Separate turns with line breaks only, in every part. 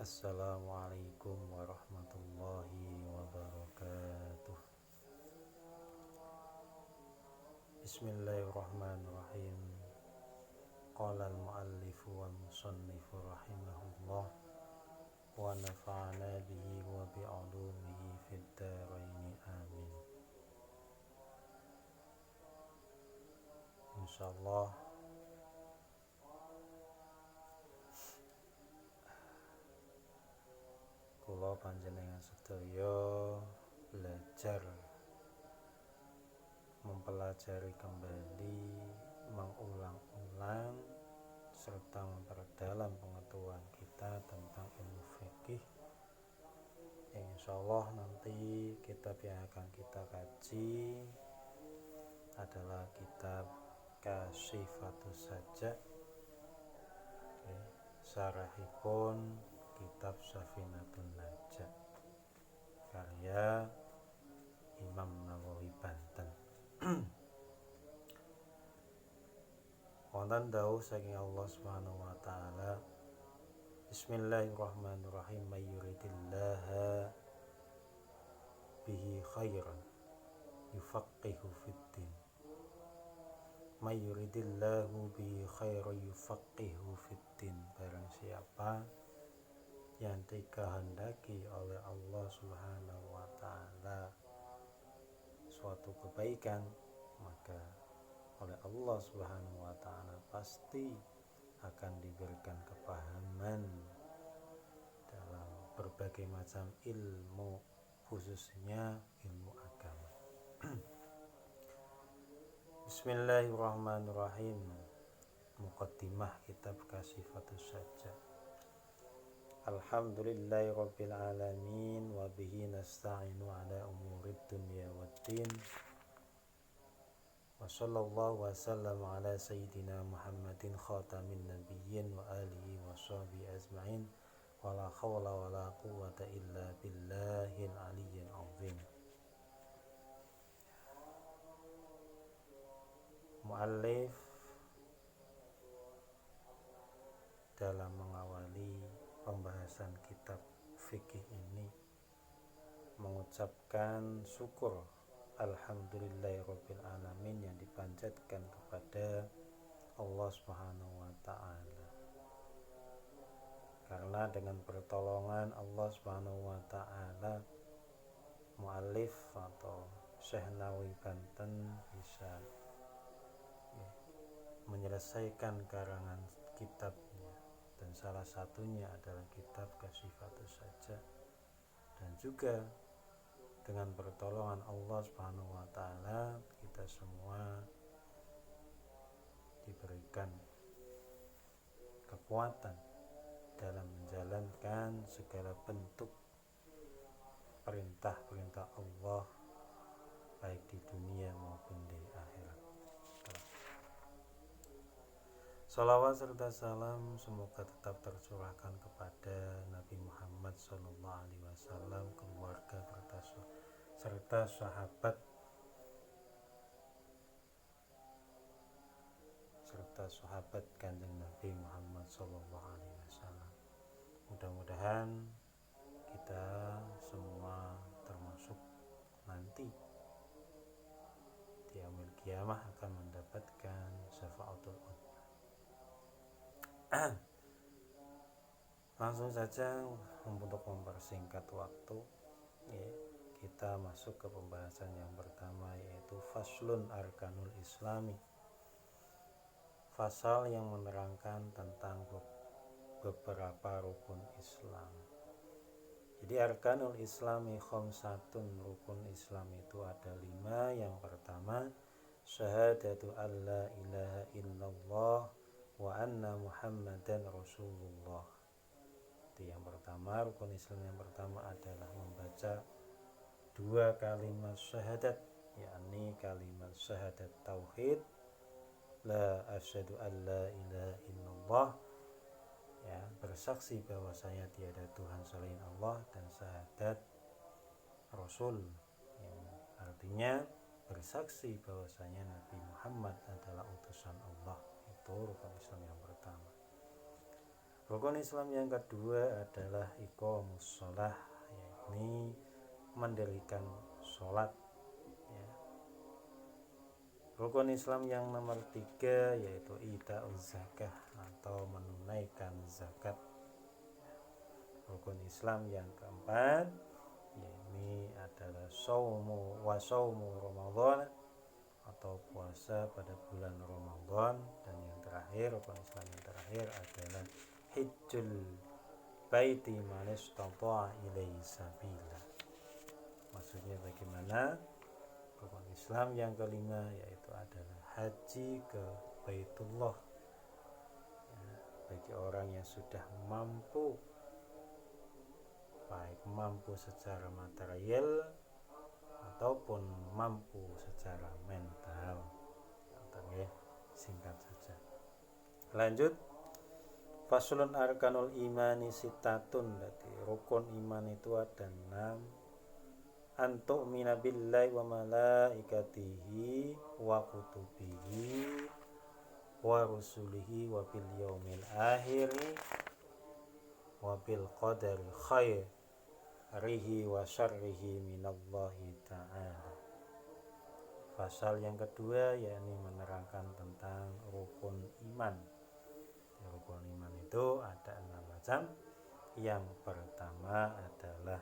Assalamualaikum warahmatullahi wabarakatuh. Bismillahirrahmanirrahim. Qala al-muallifu wal musannifu rahimahullah wa nafa'ana bihi wa bi'ulumihi fid dharaini amin. Insyaallah kula panjenengan sedaya belajar mempelajari kembali, mengulang-ulang serta memperdalam pengetahuan kita tentang ilmu fikih. Insyaallah nanti kitab yang akan kita kaji adalah kitab Kasyifatus Sajjah, sarahipun kitab Safinatun Najah karya Imam Nawawi Banten. Wonten dawuh saking Allah Subhanahu wa taala, Bismillahirrahmanirrahim, may yuridillaha bihi khairan yufaqihu fiddin. May yuridillahu bihi khairan yufaqihu fiddin. Barang siapa yang dikehendaki oleh Allah Subhanahu wa taala suatu kebaikan, maka oleh Allah Subhanahu wa taala pasti akan diberikan kepahaman dalam berbagai macam ilmu, khususnya ilmu agama. Bismillahirrahmanirrahim. Muqaddimah kitab Kasyifatus Sajjah. Alhamdulillahi rabbil alamin wa bihi nasta'inu ala umurid dunya waddin. Wa sallallahu wa sallam ala sayyidina Muhammadin khatamin nabiyyin wa alihi wa sahbihi ajma'in. Wa la hawla wa la quwwata illa billahil aliyyil azim. Muallif dalam mengawali pembahasan kitab fikih ini mengucapkan syukur alhamdulillahirabbil alamin yang dipanjatkan kepada Allah Subhanahu wa taala, karena dengan pertolongan Allah Subhanahu wa taala muallif atau Syekh Nawawi Banten bisa menyelesaikan karangan kitabnya, dan salah satunya adalah kitab Kasyifatus Sajjah. Dan juga dengan pertolongan Allah Subhanahu wa taala kita semua diberikan kekuatan dalam menjalankan segala bentuk perintah-perintah Allah baik di dunia maupun di akhirat. Salawat serta salam semoga tetap tercurahkan kepada Nabi Muhammad SAW, keluarga serta sahabat Kanjeng Nabi Muhammad SAW. Mudah-mudahan kita semua termasuk nanti di yaumil qiyamah akan mendapatkan syafaatul uzma. Langsung saja untuk mempersingkat waktu, kita masuk ke pembahasan yang pertama, yaitu Faslun Arkanul Islami, fasal yang menerangkan tentang beberapa rukun Islam. Jadi Arkanul Islami khamsatun, rukun Islam itu ada 5. Yang pertama, syahadatu alla ilaha illallah wa anna Muhammadan Rasulullah. Itu yang pertama, rukun Islam yang pertama adalah membaca 2 kalimat syahadat, yakni kalimat syahadat tauhid, la asyhadu alla ilaha illallah, bersaksi bahwasanya tiada Tuhan selain Allah, dan syahadat Rasul, yang artinya bersaksi bahwasanya Nabi Muhammad adalah utusan Allah. Itu rukun Islam yang pertama. Rukun Islam yang kedua adalah iqamus shalah, yakni mendirikan sholat, ya. Rukun Islam yang nomor 3 yaitu ita'uz zakah atau menunaikan zakat. Rukun Islam yang keempat yakni adalah saumu Ramadan atau puasa pada bulan Ramadan. Dan yang terakhir, rukun Islam yang terakhir adalah hijjul baiti man istata'a ilaihi sabila. Maksudnya bagaimana? Rukun Islam yang kelima yaitu adalah haji ke Baitullah, ya, bagi orang yang sudah mampu, baik mampu secara material ataupun mampu secara mental. Ya, singkat saja. Lanjut, faslun arkanul imani sitatun. Berarti rukun iman itu ada 6. Antu'mina billahi wa malaikatihi wa kutubihi wa rusulihi wa bil yaumil akhiri wa bil qadari khairihi wa syarrihi minallahi ta'ala. Pasal yang kedua yakni menerangkan tentang rukun iman. Rukun iman itu ada 6 macam. Yang pertama adalah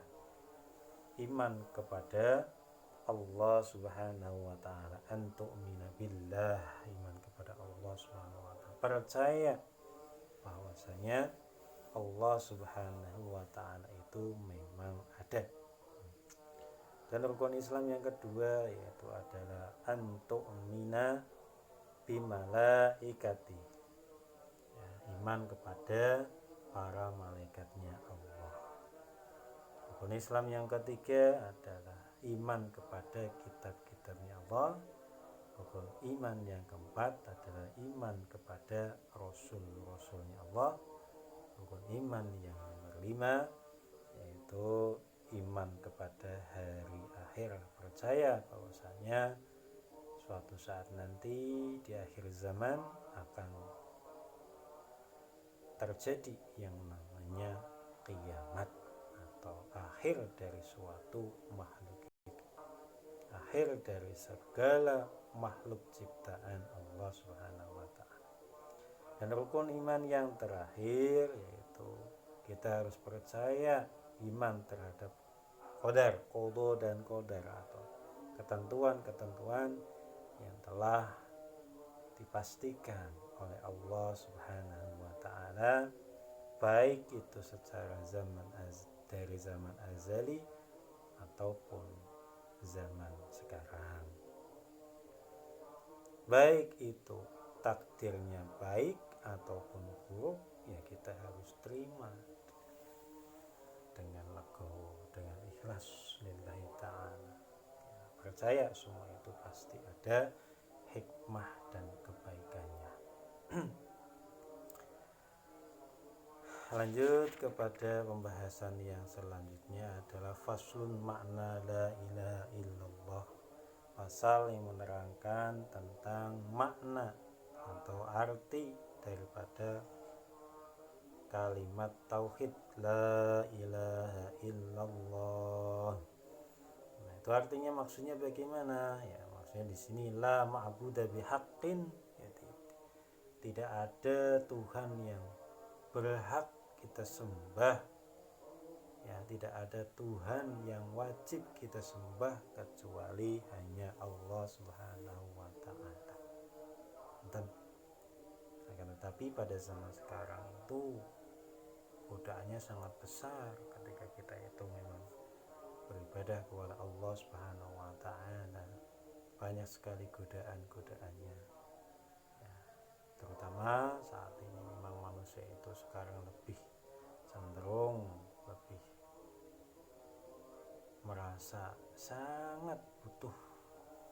iman kepada Allah Subhanahu wa taala. Antu'mina billah, iman kepada Allah Subhanahu wa taala. Percaya bahwasanya Allah Subhanahu wa taala itu memang ada. Dan rukun Islam yang kedua yaitu adalah antu'mina bimalaikati, ya, iman kepada para malaikatnya Allah. Rukun Islam yang ketiga adalah iman kepada kitab-kitabnya Allah. Rukun iman yang keempat adalah iman kepada rasul-rasulnya Allah. Rukun iman yang nomor 5 yaitu iman kepada hari akhir, percaya bahwasanya suatu saat nanti di akhir zaman akan terjadi yang namanya kiamat atau akhir dari suatu makhluk hidup, akhir dari segala makhluk ciptaan Allah Subhanahu wa taala. Dan rukun iman yang terakhir yaitu kita harus percaya iman terhadap qadar, qada dan qadar atau ketentuan-ketentuan yang telah dipastikan oleh Allah Subhanahu wa taala, baik itu secara dari zaman azali ataupun zaman sekarang. Baik itu takdirnya baik ataupun buruk, ya kita harus terima dengan legowo, dengan ikhlas lillahi ta'ala, ya, percaya semua itu pasti ada hikmah dan kebaikannya. Lanjut kepada pembahasan yang selanjutnya adalah faslun makna la ilaha illallah, pasal yang menerangkan tentang makna atau arti daripada kalimat tauhid la ilaha illallah. Nah, itu artinya maksudnya bagaimana? Ya, maksudnya di sini la ma'budu bihaqqin, ya, tidak ada Tuhan yang berhak kita sembah. Ya, tidak ada Tuhan yang wajib kita sembah kecuali hanya Allah Subhanahu wa taala. Tetapi pada zaman sekarang itu godaannya sangat besar ketika kita itu memang beribadah kepada Allah Subhanahu wa taala. Banyak sekali godaan-godaannya, ya, terutama saat ini memang manusia itu sekarang lebih cenderung lebih merasa sangat butuh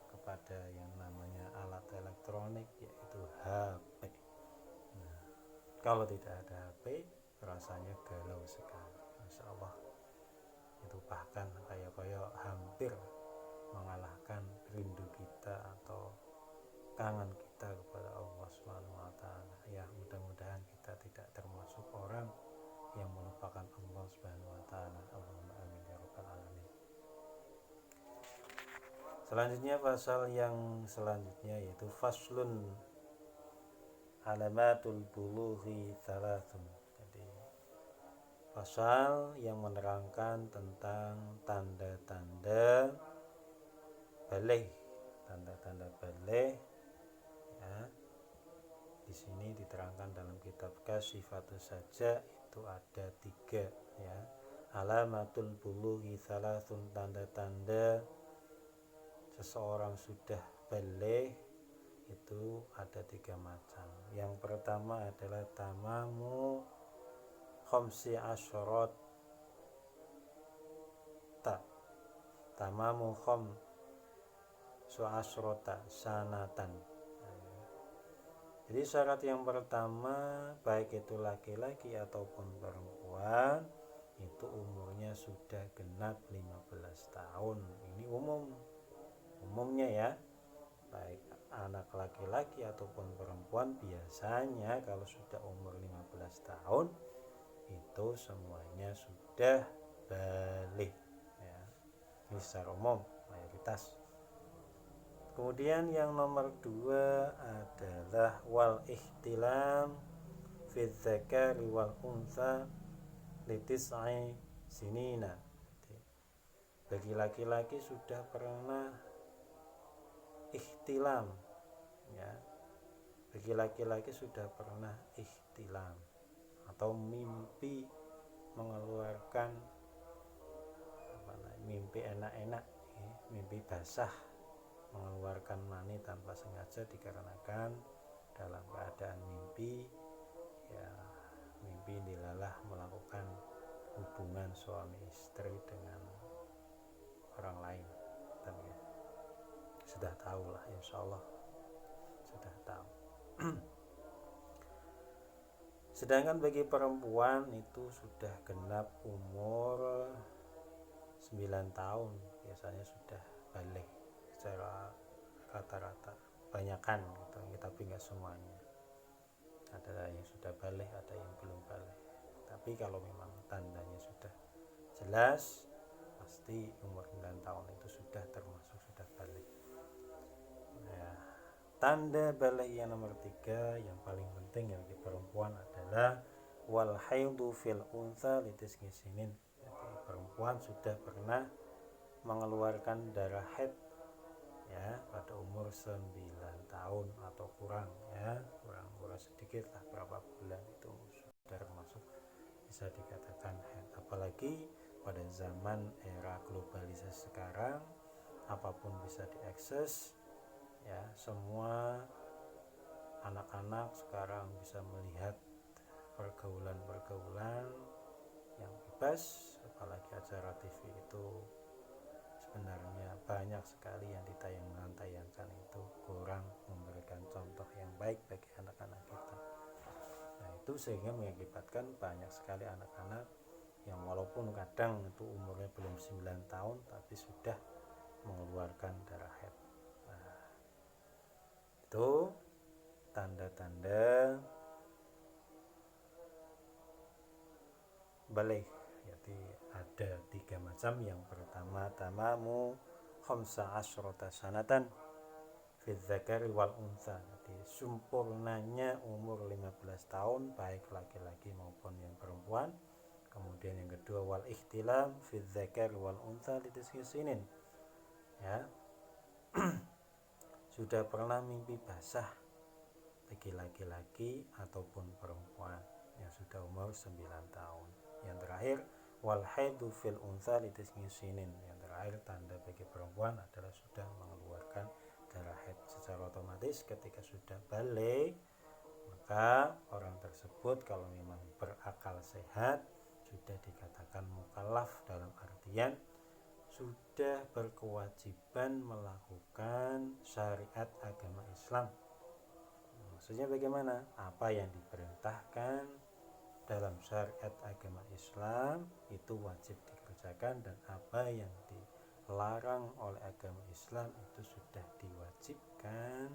kepada yang namanya alat elektronik, yaitu HP. Nah, kalau tidak ada HP rasanya galau sekali, Masya Allah. Itu bahkan kayak hampir mengalahkan rindu kita atau kangen kita kepada Allah Subhanahu wa taala. Ya, mudah-mudahan kita kita tidak termasuk orang yang melupakan Allah Subhanahu wa taala. Allahumma amin ya rabbal alamin. Selanjutnya pasal yang selanjutnya yaitu faslun alamatul bulughi thalathun. Jadi pasal yang menerangkan tentang tanda-tanda baligh, tanda-tanda baligh ya. Di sini diterangkan dalam kitab Kasyifatus Sajja itu ada 3 ya. Alamatul bulughi thalathun, tanda-tanda seseorang sudah baligh itu ada 3 macam. Yang pertama adalah tamamu khamsi asyarat tamamu khamsu asyrata sanatan. Jadi syarat yang pertama, baik itu laki-laki ataupun perempuan, itu umurnya sudah genap 15 tahun. Ini umumnya ya, baik anak laki-laki ataupun perempuan, biasanya kalau sudah umur 15 tahun itu semuanya sudah baligh ya. Ini secara umum mayoritas. Kemudian yang nomor 2 adalah wal ihtilam fi dzakari wal untha litis'i sinina. Bagi laki-laki sudah pernah ihtilam ya. Bagi laki-laki sudah pernah ihtilam atau mimpi mengeluarkan mimpi enak-enak ya, mimpi basah, mengeluarkan mani tanpa sengaja dikarenakan dalam keadaan mimpi ya, mimpi dilalah melakukan hubungan suami istri dengan orang lain. Tapi ya, sudah tahu lah, insya Allah sudah tahu. Sedangkan bagi perempuan itu sudah genap umur 9 tahun biasanya sudah baligh secara rata-rata, banyakan gitu, tapi nggak semuanya. Ada yang sudah baligh, ada yang belum baligh. Tapi kalau memang tandanya sudah jelas, pasti umur 9 tahun itu sudah termasuk sudah baligh. Ya, tanda baligh yang nomor 3 yang paling penting bagi perempuan adalah wal haidu fil untha litis'i sinin. Jadi perempuan sudah pernah mengeluarkan darah haid ya pada umur 9 tahun atau kurang ya, kurang sedikit lah, berapa bulan itu sudah termasuk bisa dikatakan haid. Apalagi pada zaman era globalisasi sekarang, apapun bisa diakses ya, semua anak-anak sekarang bisa melihat pergaulan yang bebas, apalagi acara TV itu sebenarnya banyak sekali yang ditayangkan itu kurang memberikan contoh yang baik bagi anak-anak kita. Nah itu sehingga mengakibatkan banyak sekali anak-anak yang walaupun kadang itu umurnya belum 9 tahun tapi sudah mengeluarkan darah haid. Nah, itu tanda-tanda baligh. Jadi ada 3 macam. Yang pertama tamamu khamsa asyrata sanatan fi dzakari wal untha. Jadi sempurnanya umur 15 tahun baik laki-laki maupun yang perempuan. Kemudian yang kedua wal ihtilam fi dzakari wal untha litis'i sinin. Ya. Sudah pernah mimpi basah bagi laki-laki ataupun perempuan yang sudah umur 9 tahun. Yang terakhir wal haidu fil untha litis'i sinin. Yang terakhir tanda bagi perempuan adalah sudah mengeluarkan darah haid. Secara otomatis ketika sudah baligh, maka orang tersebut kalau memang berakal sehat sudah dikatakan mukallaf, dalam artian sudah berkewajiban melakukan syariat agama Islam. Maksudnya bagaimana? Apa yang diperintahkan dalam syariat agama Islam itu wajib dikerjakan, dan apa yang dilarang oleh agama Islam itu sudah diwajibkan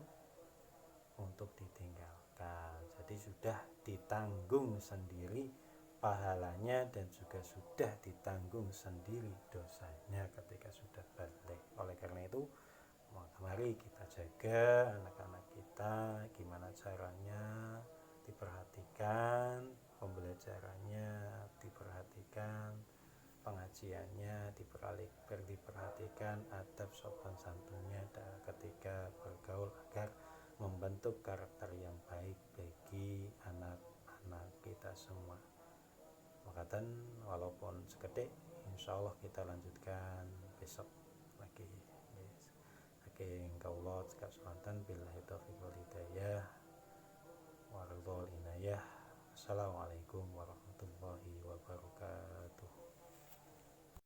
untuk ditinggalkan. akal. Jadi sudah ditanggung sendiri pahalanya dan juga sudah ditanggung sendiri dosanya ketika sudah balik. Oleh karena itu, mari kita jaga anak-anak kita, gimana caranya diperhatikan, pembelajarannya diperhatikan, pengajiannya diperhatikan, adab sopan santunnya ketika bergaul agar membentuk karakter yang baik bagi anak-anak kita semua. Makatan walaupun sekedek, insya Allah kita lanjutkan besok lagi. Saking kaula cekap semanten billahi taufiq wal hidayah wa ridhal inayah. Assalamualaikum warahmatullahi wabarakatuh.